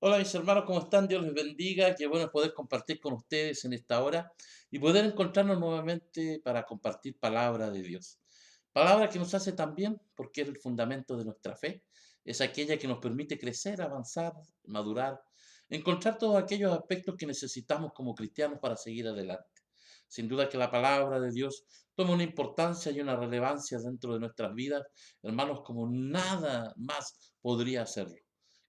Hola mis hermanos, ¿cómo están? Dios les bendiga. Qué bueno es poder compartir con ustedes en esta hora y poder encontrarnos nuevamente para compartir palabra de Dios. Palabra que nos hace tan bien porque es el fundamento de nuestra fe. Es aquella que nos permite crecer, avanzar, madurar, encontrar todos aquellos aspectos que necesitamos como cristianos para seguir adelante. Sin duda que la palabra de Dios toma una importancia y una relevancia dentro de nuestras vidas, hermanos, como nada más podría hacerlo.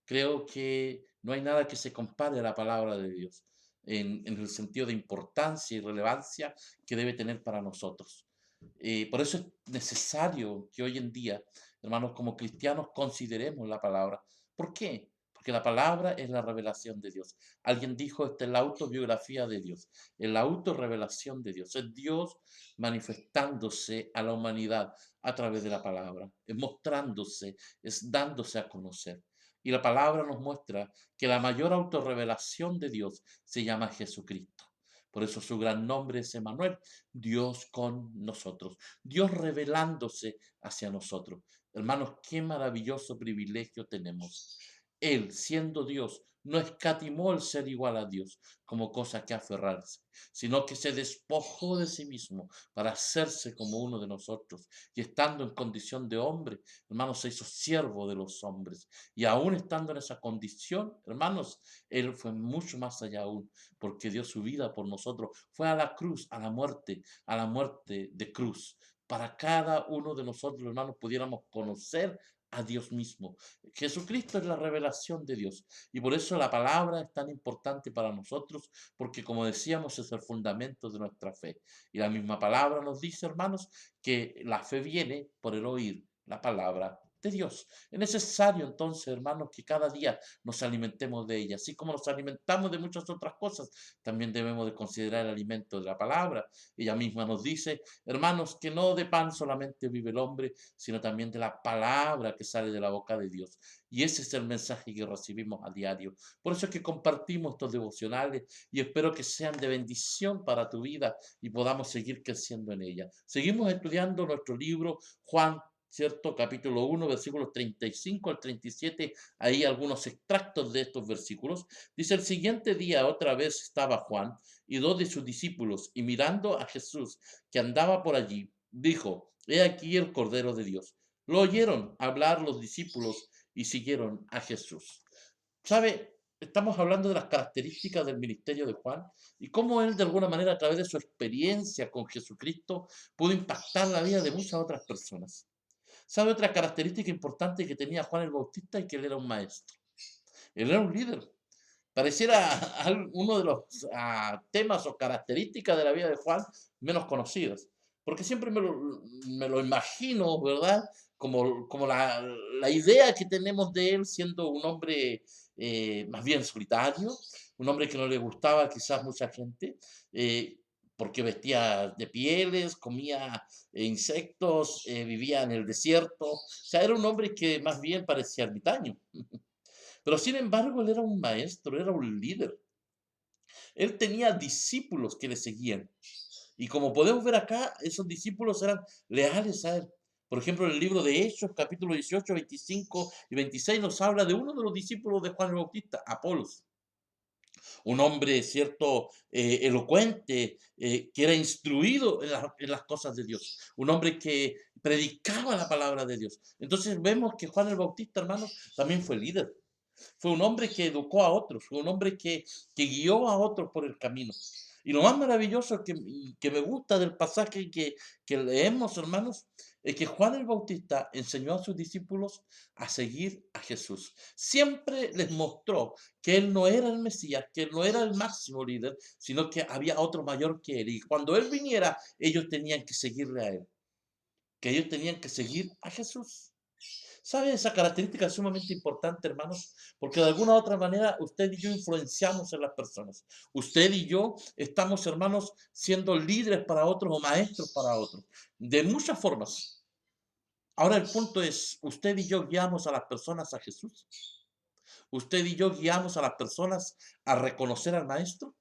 Creo que no hay nada que se compare a la palabra de Dios en el sentido de importancia y relevancia que debe tener para nosotros. Por eso es necesario que hoy en día, hermanos, como cristianos, consideremos la palabra. ¿Por qué? Porque la palabra es la revelación de Dios. Alguien dijo, esta es la autobiografía de Dios, es la autorrevelación de Dios. Es Dios manifestándose a la humanidad a través de la palabra, es mostrándose, es dándose a conocer. Y la palabra nos muestra que la mayor autorrevelación de Dios se llama Jesucristo. Por eso su gran nombre es Emanuel, Dios con nosotros, Dios revelándose hacia nosotros. Hermanos, qué maravilloso privilegio tenemos. Él, siendo Dios, no escatimó el ser igual a Dios como cosa que aferrarse, sino que se despojó de sí mismo para hacerse como uno de nosotros. Y estando en condición de hombre, hermanos, se hizo siervo de los hombres. Y aún estando en esa condición, hermanos, Él fue mucho más allá aún, porque dio su vida por nosotros. Fue a la cruz, a la muerte de cruz, para cada uno de nosotros, hermanos, pudiéramos conocer a Dios mismo. Jesucristo es la revelación de Dios y por eso la palabra es tan importante para nosotros, porque como decíamos es el fundamento de nuestra fe. Y la misma palabra nos dice, hermanos, que la fe viene por el oír la palabra de Dios. Es necesario entonces, hermanos, que cada día nos alimentemos de ella. Así como nos alimentamos de muchas otras cosas, también debemos de considerar el alimento de la palabra. Ella misma nos dice, hermanos, que no de pan solamente vive el hombre, sino también de la palabra que sale de la boca de Dios. Y ese es el mensaje que recibimos a diario. Por eso es que compartimos estos devocionales y espero que sean de bendición para tu vida y podamos seguir creciendo en ella. Seguimos estudiando nuestro libro, Juan, ¿cierto? Capítulo 1, versículos 35 al 37. Ahí algunos extractos de estos versículos. Dice, el siguiente día otra vez estaba Juan y dos de sus discípulos, y mirando a Jesús que andaba por allí, dijo, he aquí el Cordero de Dios. Lo oyeron hablar los discípulos y siguieron a Jesús. ¿Sabe? Estamos hablando de las características del ministerio de Juan y cómo él de alguna manera a través de su experiencia con Jesucristo pudo impactar la vida de muchas otras personas. ¿Sabe otra característica importante que tenía Juan el Bautista? Y que él era un maestro. Él era un líder. Pareciera uno de los temas o características de la vida de Juan menos conocidas, porque siempre me lo imagino, ¿verdad? Como la idea que tenemos de él siendo un hombre más bien solitario, un hombre que no le gustaba quizás mucha gente, eh, porque vestía de pieles, comía insectos, vivía en el desierto, o sea, era un hombre que más bien parecía ermitaño. Pero sin embargo, él era un maestro, era un líder. Él tenía discípulos que le seguían. Y como podemos ver acá, esos discípulos eran leales a él. Por ejemplo, en el libro de Hechos, capítulo 18, 25 y 26, nos habla de uno de los discípulos de Juan el Bautista, Apolos. Un hombre, cierto, elocuente, que era instruido en las cosas de Dios. Un hombre que predicaba la palabra de Dios. Entonces vemos que Juan el Bautista, hermanos, también fue líder. Fue un hombre que educó a otros, fue un hombre que guió a otros por el camino. Y lo más maravilloso que me gusta del pasaje que leemos, hermanos, es que Juan el Bautista enseñó a sus discípulos a seguir a Jesús. Siempre les mostró que él no era el Mesías, que él no era el máximo líder, sino que había otro mayor que él. Y cuando él viniera, ellos tenían que seguirle a él, que ellos tenían que seguir a Jesús. ¿Sabe? Esa característica es sumamente importante, hermanos, porque de alguna u otra manera usted y yo influenciamos en las personas. Usted y yo estamos, hermanos, siendo líderes para otros o maestros para otros, de muchas formas. Ahora el punto es, ¿usted y yo guiamos a las personas a Jesús? ¿Usted y yo guiamos a las personas a reconocer al maestro?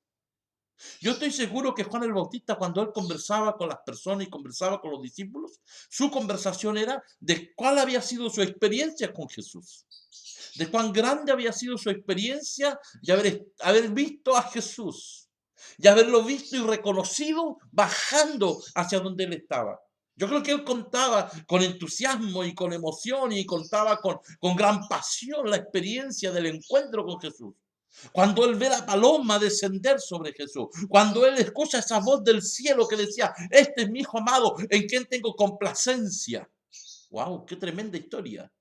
Yo estoy seguro que Juan el Bautista, cuando él conversaba con las personas y conversaba con los discípulos, su conversación era de cuál había sido su experiencia con Jesús, de cuán grande había sido su experiencia de haber visto a Jesús, y haberlo visto y reconocido bajando hacia donde él estaba. Yo creo que él contaba con entusiasmo y con emoción y contaba con gran pasión la experiencia del encuentro con Jesús. Cuando él ve la paloma descender sobre Jesús, cuando él escucha esa voz del cielo que decía, este es mi hijo amado en quien tengo complacencia. ¡Wow! ¡Qué tremenda historia!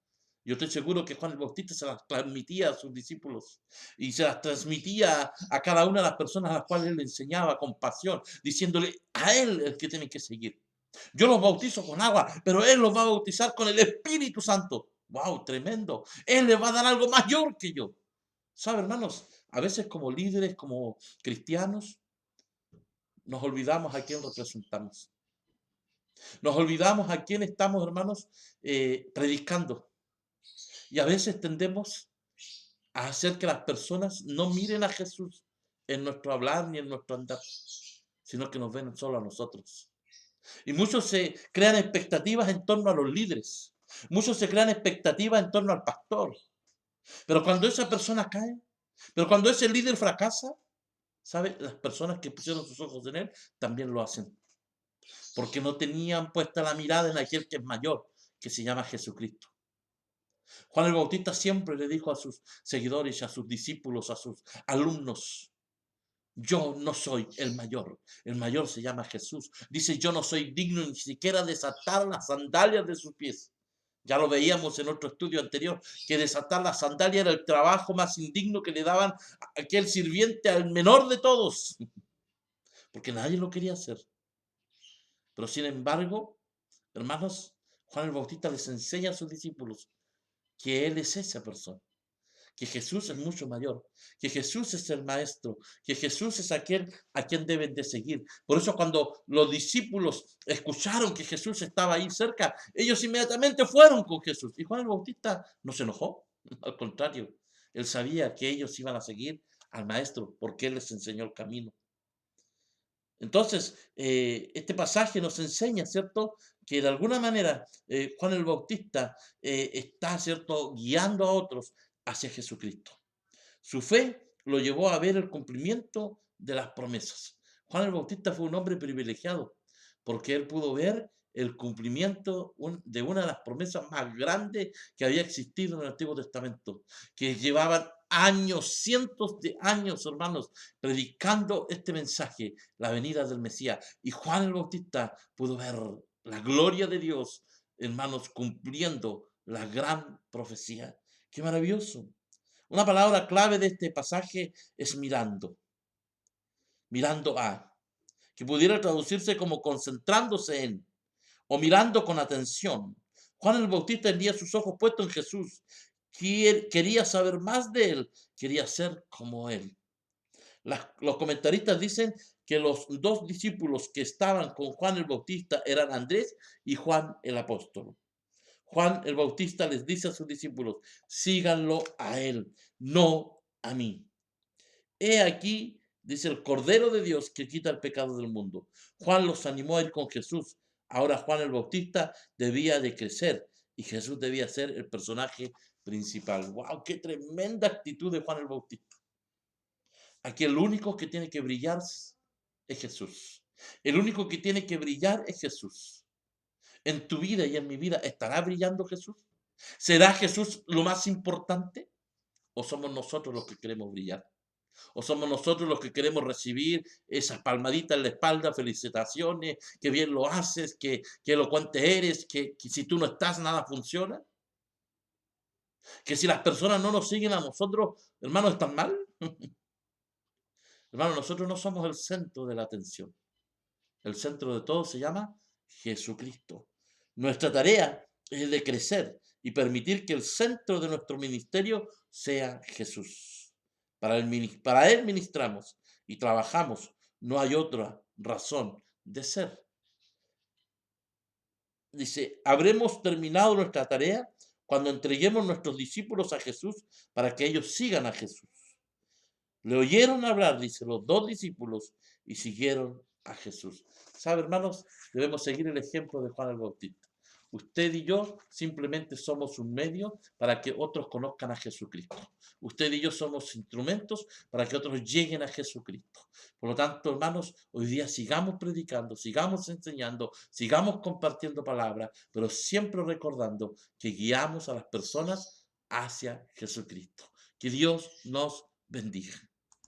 Yo estoy seguro que Juan el Bautista se las transmitía a sus discípulos y se las transmitía a cada una de las personas a las cuales él le enseñaba con pasión, diciéndole a él el que tienen que seguir. Yo los bautizo con agua, pero él los va a bautizar con el Espíritu Santo. ¡Wow! Tremendo. Él le va a dar algo mayor que yo. ¿Sabe, hermanos? A veces como líderes, como cristianos, nos olvidamos a quién representamos. Nos olvidamos a quién estamos, hermanos, predicando. Y a veces tendemos a hacer que las personas no miren a Jesús en nuestro hablar ni en nuestro andar, sino que nos ven solo a nosotros. Y muchos se crean expectativas en torno a los líderes. Muchos se crean expectativas en torno al pastor. Pero cuando esa persona cae, pero cuando ese líder fracasa, ¿sabe? Las personas que pusieron sus ojos en él también lo hacen. Porque no tenían puesta la mirada en aquel que es mayor, que se llama Jesucristo. Juan el Bautista siempre le dijo a sus seguidores, a sus discípulos, a sus alumnos, yo no soy el mayor se llama Jesús. Dice, yo no soy digno ni siquiera de desatar las sandalias de sus pies. Ya lo veíamos en otro estudio anterior, que desatar las sandalias era el trabajo más indigno que le daban a aquel sirviente al menor de todos, porque nadie lo quería hacer. Pero sin embargo, hermanos, Juan el Bautista les enseña a sus discípulos que Él es esa persona, que Jesús es mucho mayor, que Jesús es el Maestro, que Jesús es aquel a quien deben de seguir. Por eso cuando los discípulos escucharon que Jesús estaba ahí cerca, ellos inmediatamente fueron con Jesús. Y Juan el Bautista no se enojó, al contrario, él sabía que ellos iban a seguir al Maestro porque Él les enseñó el camino. Entonces, este pasaje nos enseña, ¿cierto?, que de alguna manera Juan el Bautista está, ¿cierto?, guiando a otros hacia Jesucristo. Su fe lo llevó a ver el cumplimiento de las promesas. Juan el Bautista fue un hombre privilegiado porque él pudo ver el cumplimiento de una de las promesas más grandes que había existido en el Antiguo Testamento, que llevaban años, cientos de años, hermanos, predicando este mensaje, la venida del Mesías. Y Juan el Bautista pudo ver la gloria de Dios, hermanos, cumpliendo la gran profecía. ¡Qué maravilloso! Una palabra clave de este pasaje es mirando. Mirando a, que pudiera traducirse como concentrándose en o mirando con atención. Juan el Bautista tenía sus ojos puestos en Jesús. Quería saber más de él, quería ser como él. Los comentaristas dicen que los dos discípulos que estaban con Juan el Bautista eran Andrés y Juan el apóstol. Juan el Bautista les dice a sus discípulos, síganlo a él, no a mí. He aquí, dice el Cordero de Dios que quita el pecado del mundo. Juan los animó a ir con Jesús. Ahora Juan el Bautista debía de crecer y Jesús debía ser el personaje principal. ¡Wow! ¡Qué tremenda actitud de Juan el Bautista! Aquí el único que tiene que brillar es Jesús. El único que tiene que brillar es Jesús. En tu vida y en mi vida, ¿estará brillando Jesús? ¿Será Jesús lo más importante? ¿O somos nosotros los que queremos brillar? ¿O somos nosotros los que queremos recibir esas palmaditas en la espalda, felicitaciones, que bien lo haces, que elocuente eres, que si tú no estás nada funciona? Que si las personas no nos siguen a nosotros, hermanos, ¿están mal? Hermanos, nosotros no somos el centro de la atención. El centro de todo se llama Jesucristo. Nuestra tarea es de crecer y permitir que el centro de nuestro ministerio sea Jesús. Para Él ministramos y trabajamos. No hay otra razón de ser. Dice, habremos terminado nuestra tarea cuando entreguemos nuestros discípulos a Jesús para que ellos sigan a Jesús. Le oyeron hablar, dice, los dos discípulos y siguieron a Jesús. ¿Sabe, hermanos? Debemos seguir el ejemplo de Juan el Bautista. Usted y yo simplemente somos un medio para que otros conozcan a Jesucristo. Usted y yo somos instrumentos para que otros lleguen a Jesucristo. Por lo tanto, hermanos, hoy día sigamos predicando, sigamos enseñando, sigamos compartiendo palabras, pero siempre recordando que guiamos a las personas hacia Jesucristo. Que Dios nos bendiga.